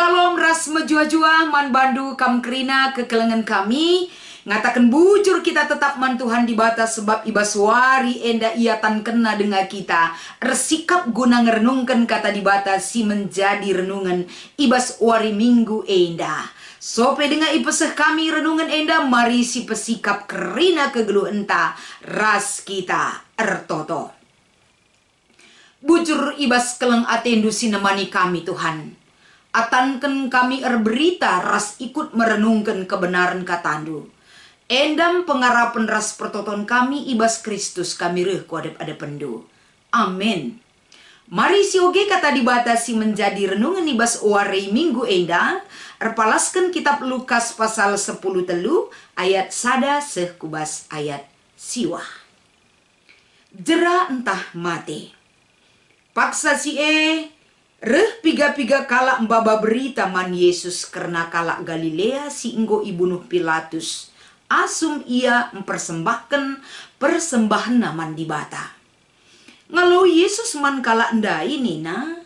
Shalom ras mejua-jua man bandu kam kerina kekelengan kami. Ngatakan bujur kita tetap man Tuhan di batas sebab ibas wari enda ia tan kena dengan kita. Resikap guna ngerenungkan kata di batas si menjadi renungan ibas wari minggu enda. Sope dengan ipeseh kami renungan enda mari si pesikap kerina kegelu enta ras kita ertoto. Bujur ibas keleng atendu sinemani kami Tuhan. Atanken kami berita ras ikut merenungkan kebenaran katandu. Endam pengarapan ras pertoton kami ibas Kristus kami reh kuadep ada pendu. Amin. Mari sioge kata dibatasi menjadi renungan ibas wari minggu enda. Erpalaskan kitab Lukas pasal 10 telu ayat sada sekubas ayat siwa. Jera entah mati. Paksa si reh piga-piga kalak mbaba berita man Yesus karena kalak Galilea si enggo ibunuh Pilatus. Asum ia mempersembahkan persembahan naman di bata. Ngalau Yesus man kalak ndai nina.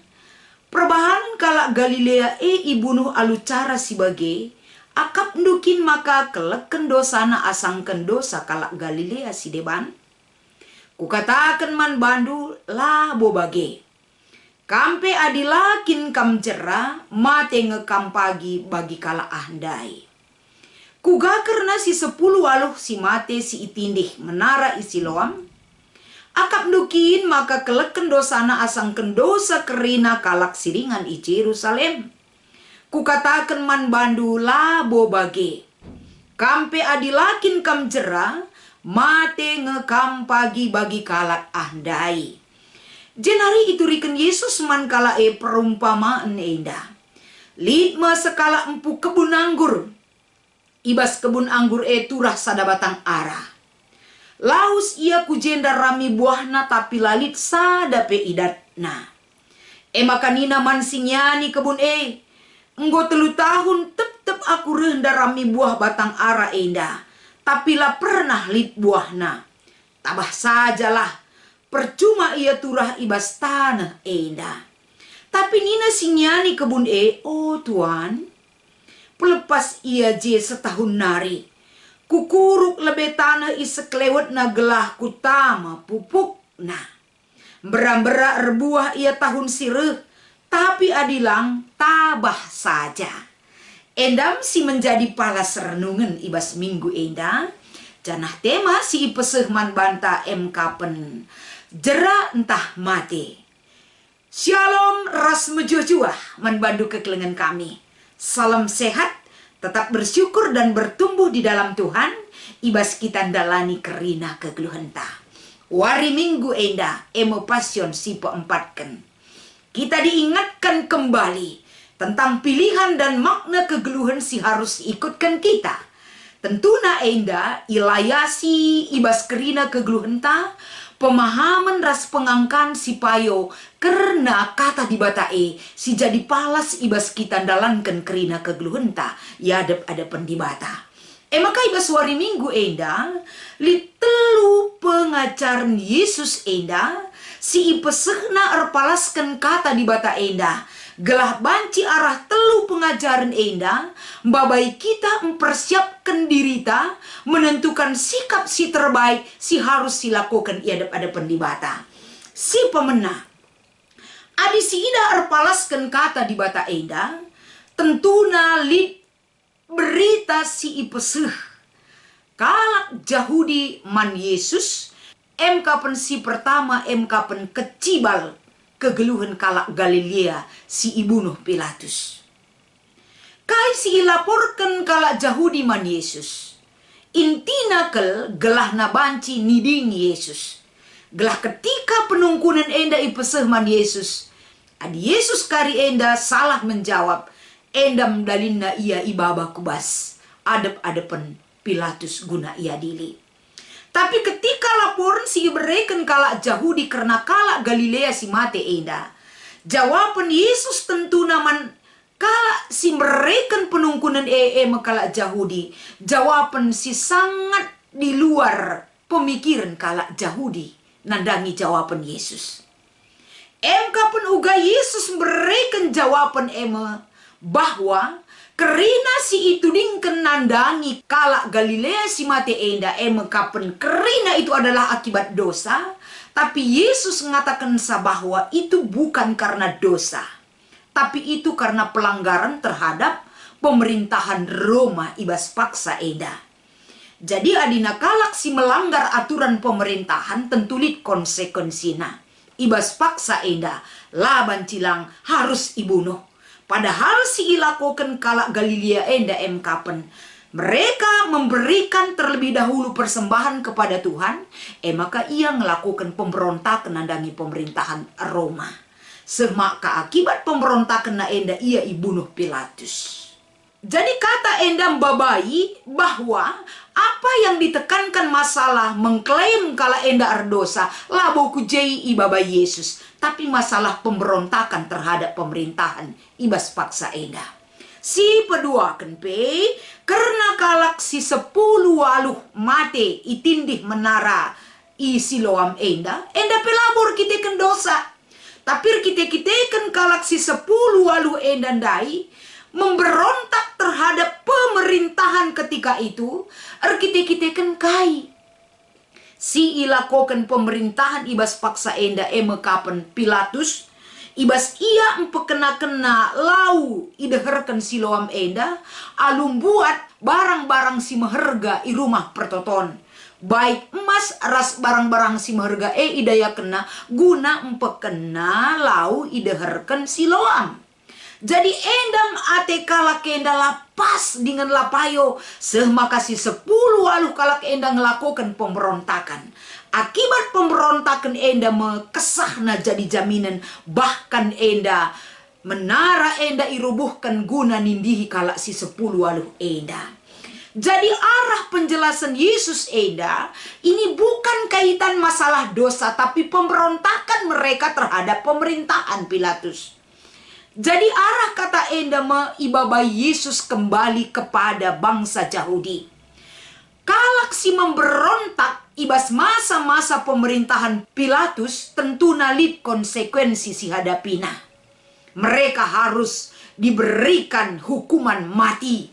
Perbahanan kalak Galilea ibunuh alu cara sebagai akap ndukin maka keleken dosana asangken dosa kalak Galilea si deban. Kukatakan man bandu labo bage. Kampe adilakin kam jera mate ngekam pagi bagi kala ahdai. Kuga karena si 10 waluh si mate si itindih menara isi loam. Akap dukin maka keleken dosana asang kendosa kerina kalak siringan i Jerusalem. Kukatakan man bandu labo bage. Kampe adilakin kam jera mate ngekam pagi bagi kalak ahdai. Jenari itu riken Yesus man kala perumpamaan enda. Litma sekala empu kebun anggur. Ibas kebun anggur turah sada batang ara. Laus ia kujenda rami buahna tapi lalit sada pe idatna. Makanina man sinyani kebun enggo 3 tahun tep aku renda rami buah batang ara enda. Tapi lah pernah lit buahna. Tabah sajalah. Percuma ia turah ibas tanah enda. Tapi nina sinyani kebun oh Tuan. Pelepas ia je setahun nari. Kukuruk lebe tanah iseklewet na gelah kutama pupuk na. Beram-berak rebuah ia tahun sireh. Tapi adilang tabah saja. Endam si menjadi palas renungan ibas minggu enda. Janah tema si ipeseh man banta kapen. Jera entah mati. Shalom ras mejua-jua man bandu kekelengan kami. Salam sehat, tetap bersyukur dan bertumbuh di dalam Tuhan. Ibas kita dalani kerina kegeluhenta. Wari minggu enda emo pasion sipo empatkan. Kita diingatkan kembali tentang pilihan dan makna kegeluhan si harus ikutkan kita. Tentuna enda ilayasi ibas kerina kegeluhenta. Pemahaman ras pengangkan si payo karena kata di batae si jadi palas ibas kita dalankan kerina kegeluhenta yadep ada pendibata. Maka ibas wari minggu enda litelu pengajaran Yesus enda si ipesehna erpalaskan kata di bata enda. Gelah banci arah telu pengajaran enda, babai kita mempersiapkan dirita, menentukan sikap si terbaik, si harus silakukan iadap ada pendibata. Si pemenang. Adi si ida erpalaskan kata di bata enda, tentuna lit berita si ipeseh. Kalak Jahudi man Yesus, kapan si pertama kapan kecibal, kegeluhan kalak Galilea si ibunuh Pilatus. Kai si ilaporkan kalak Jahudi man Yesus. Intina kel gelah na banci niding Yesus. Gelah ketika penungkunan enda ipeseh man Yesus. Adi Yesus kari enda salah menjawab. Enda mdalinna ia ibaba kubas. Adep-adepen Pilatus guna ia dili. Tapi ketika laporan si ibereken kalak Jahudi karena kalak Galilea si mate enda. Jawaban Yesus tentu naman kalak si mereken penungkunan kalak Jahudi. Jawaban si sangat di luar pemikiran kalak Jahudi. Nandangi jawaban Yesus. Kapan uga Yesus mereken jawaban bahwa kerina si itu dingken nandangi kalak Galilea si mate enda kapen kerina itu adalah akibat dosa, tapi Yesus mengatakan bahwa itu bukan karena dosa, tapi itu karena pelanggaran terhadap pemerintahan Roma ibas paksa enda. Jadi adina kalak si melanggar aturan pemerintahan tentulit konsekuensina. Ibas paksa enda laban cilang harus ibunuh. Padahal si ilakoken kalak Galilea enda kapen mereka memberikan terlebih dahulu persembahan kepada Tuhan, maka ia melakukan pemberontakan nandangi pemerintahan Roma. Semaka akibat pemberontakan na enda ia ibunuh Pilatus. Jadi kata enda babai bahwa apa yang ditekankan masalah mengklaim kala enda ardosa labo kujei ibaba Yesus, tapi masalah pemberontakan terhadap pemerintahan ibas paksa enda. Si peduakan pe karena kalak si 10 waluh mate itindih menara i Siloam enda pelabor kita ken dosa. Tapi kita ken kalak si 10 waluh enda dai memberontak terhadap pemerintahan ketika itu, kita kan kai. Si ilakokan pemerintahan ibas paksa enda kapen Pilatus, ibas ia empekena-kena lau ideherkan Siloam enda, alum buat barang-barang si meherga i rumah pertoton. Baik emas ras barang-barang si meherga idaya kena guna empekena lau ideherkan Siloam. Jadi endam ate kalak enda lapas dengan lapayo semakasi 10 waluh kalak enda ngelakukan pemberontakan. Akibat pemberontakan enda mekesahna jadi jaminan, bahkan enda menara enda irubuhkan guna nindihi kalak si 10 waluh enda. Jadi arah penjelasan Yesus enda ini bukan kaitan masalah dosa, tapi pemberontakan mereka terhadap pemerintahan Pilatus. Jadi arah kata enda ibaba Yesus kembali kepada bangsa Yahudi. Kalak si memberontak ibas masa-masa pemerintahan Pilatus tentu nalit konsekuensi si hadapina. Mereka harus diberikan hukuman mati.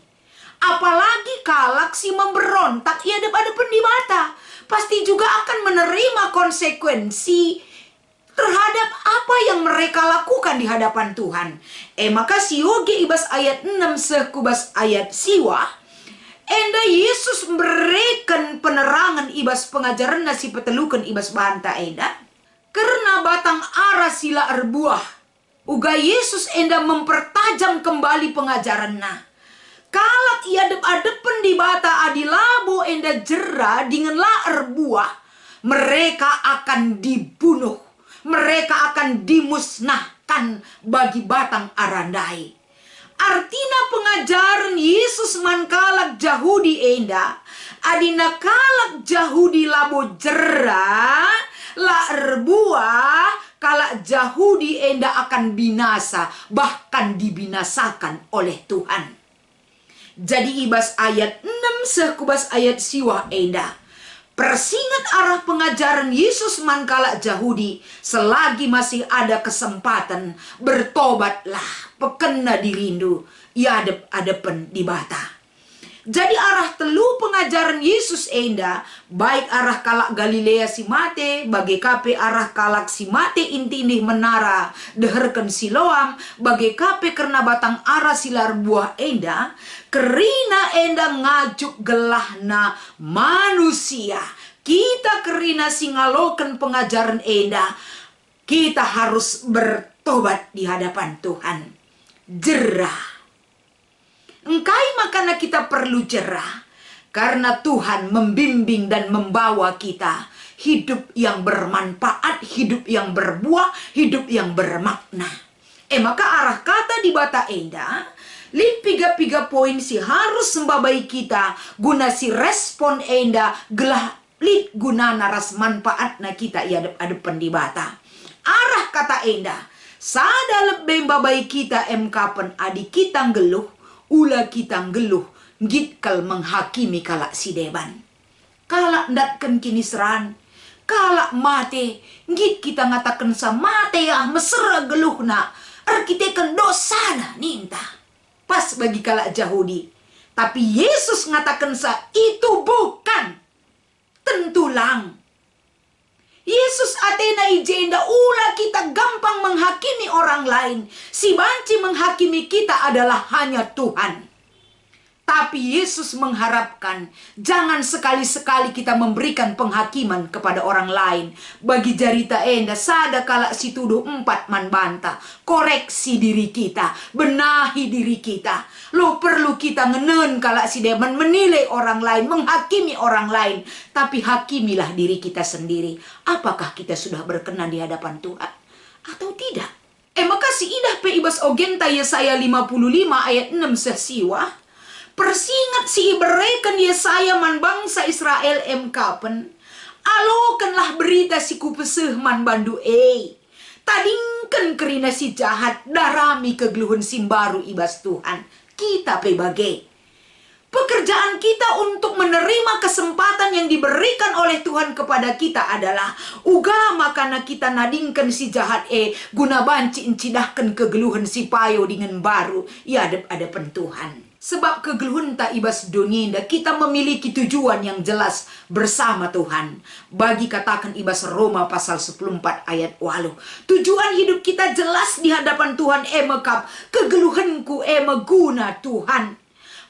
Apalagi kalak si memberontak ia depan di mata, pasti juga akan menerima konsekuensi terhadap apa yang mereka lakukan di hadapan Tuhan. Maka sioge ibas ayat 6 sekubas ayat siwa, enda Yesus memberikan penerangan ibas pengajaran nasi petelukan ibas banta enda. Karena batang ara sila erbuah, uga Yesus enda mempertajam kembali pengajarannya. Kalak ia adepen di bata adilabo enda jera dengan la erbuah, mereka akan dibunuh. Mereka akan dimusnahkan bagi batang arandai. Artinya pengajaran Yesus man kalak Yahudi enda, adina kalak Yahudi labo jera, la erbuah, kalak Yahudi enda akan binasa, bahkan dibinasakan oleh Tuhan. Jadi ibas ayat 6 sekubas ayat siwa enda. Persingat arah pengajaran Yesus mankala Yahudi, selagi masih ada kesempatan, bertobatlah, pekena dirindu, adepen di bata. Jadi arah telu pengajaran Yesus enda, baik arah kalak Galilea si mate, bagi kape arah kalak si mate intinih menara, deherken Siloam, bagi kape karena batang arah silar buah enda, kerina enda ngajuk gelahna manusia. Kita kerina singaloken pengajaran enda, kita harus bertobat di hadapan Tuhan. Jerah. Engkai makanya kita perlu jerah, karena Tuhan membimbing dan membawa kita hidup yang bermanfaat, hidup yang berbuah, hidup yang bermakna. Maka arah kata di bata enda, lip piga poin si harus membabai kita guna si respon enda gelah lip guna naras manfaat na kita adepan di bata. Arah kata enda, sada lebih membabai kita kapan adi kita ngeluh, ula kita ngeluh, gitkal menghakimi kalak si deban. Kalak ndatken kini seran, kalak mate, git kita ngatakan sa mate ya mesra geluh na, kita kan dosa na ninta. pas bagi kalak Yahudi. Tapi Yesus ngatakan itu bukan tentulang. Yesus atena ijenda ulah kita gampang menghakimi orang lain. Si banci menghakimi kita adalah hanya Tuhan. Tapi Yesus mengharapkan jangan sekali-sekali kita memberikan penghakiman kepada orang lain. Bagi jarita enda sada kalak si tuduh empat man banta. Koreksi diri kita, benahi diri kita. Lo perlu kita ngenen kalak si deman menilai orang lain, menghakimi orang lain. Tapi hakimilah diri kita sendiri. Apakah kita sudah berkenan di hadapan Tuhan atau tidak? Maka si idah pe ibas ogenta Yesaya 55 ayat 6 sesiwa. Persingat si ibereken Yesaya man bangsa Israel kapen. Alokanlah berita si kupeseh man bandu tadingkan kerina si jahat darami kegeluhun simbaru ibas Tuhan. Kita pebagai. Pekerjaan kita untuk menerima kesempatan yang diberikan oleh Tuhan kepada kita adalah ugama karena kita nadingkan si jahat guna banci incidahkan kegeluhan si payo dengan baru ya ada pentuhan. Sebab kegeluhan tak ibas dunia kita memiliki tujuan yang jelas bersama Tuhan. Bagi katakan ibas Roma pasal 14 ayat 8. Tujuan hidup kita jelas di hadapan Tuhan mekap. Kegeluhanku meguna Tuhan.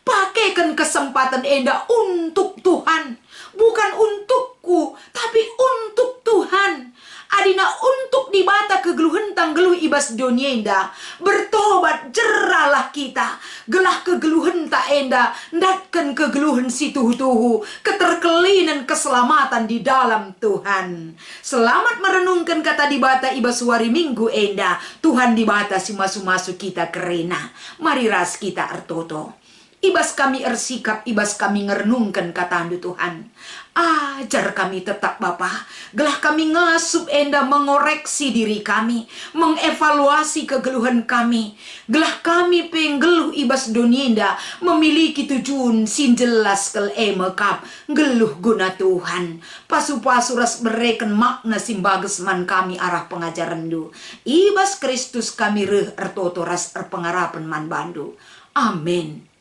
Pakaikan kesempatan enda untuk Tuhan. Bukan untukku, tapi untuk Tuhan. Adina untuk dibata kegeluhan tanggeluh ibas dunia enda. Bertobat jeralah kita. Gelah kegeluhan tak enda. Ndatkan kegeluhan si tuhu-tuhu. Keterkelinan keselamatan di dalam Tuhan. Selamat merenungkan kata dibata ibas wari minggu enda. Tuhan dibata si masu-masu kita kerena. Mari ras kita ertoto. Ibas kami ersikap, ibas kami ngernungkan kata andu Tuhan. Ajar kami tetap Bapa. Gelah kami ngasup enda mengoreksi diri kami. Mengevaluasi kegeluhan kami. Gelah kami penggeluh ibas dunia memiliki tujuan sin jelas kel mekap. Geluh guna Tuhan. Pasu-pasu ras bereken makna simbages man kami arah pengajaran du. Ibas Kristus kami reh ertoto ras erpengarapan man bandu. Amin.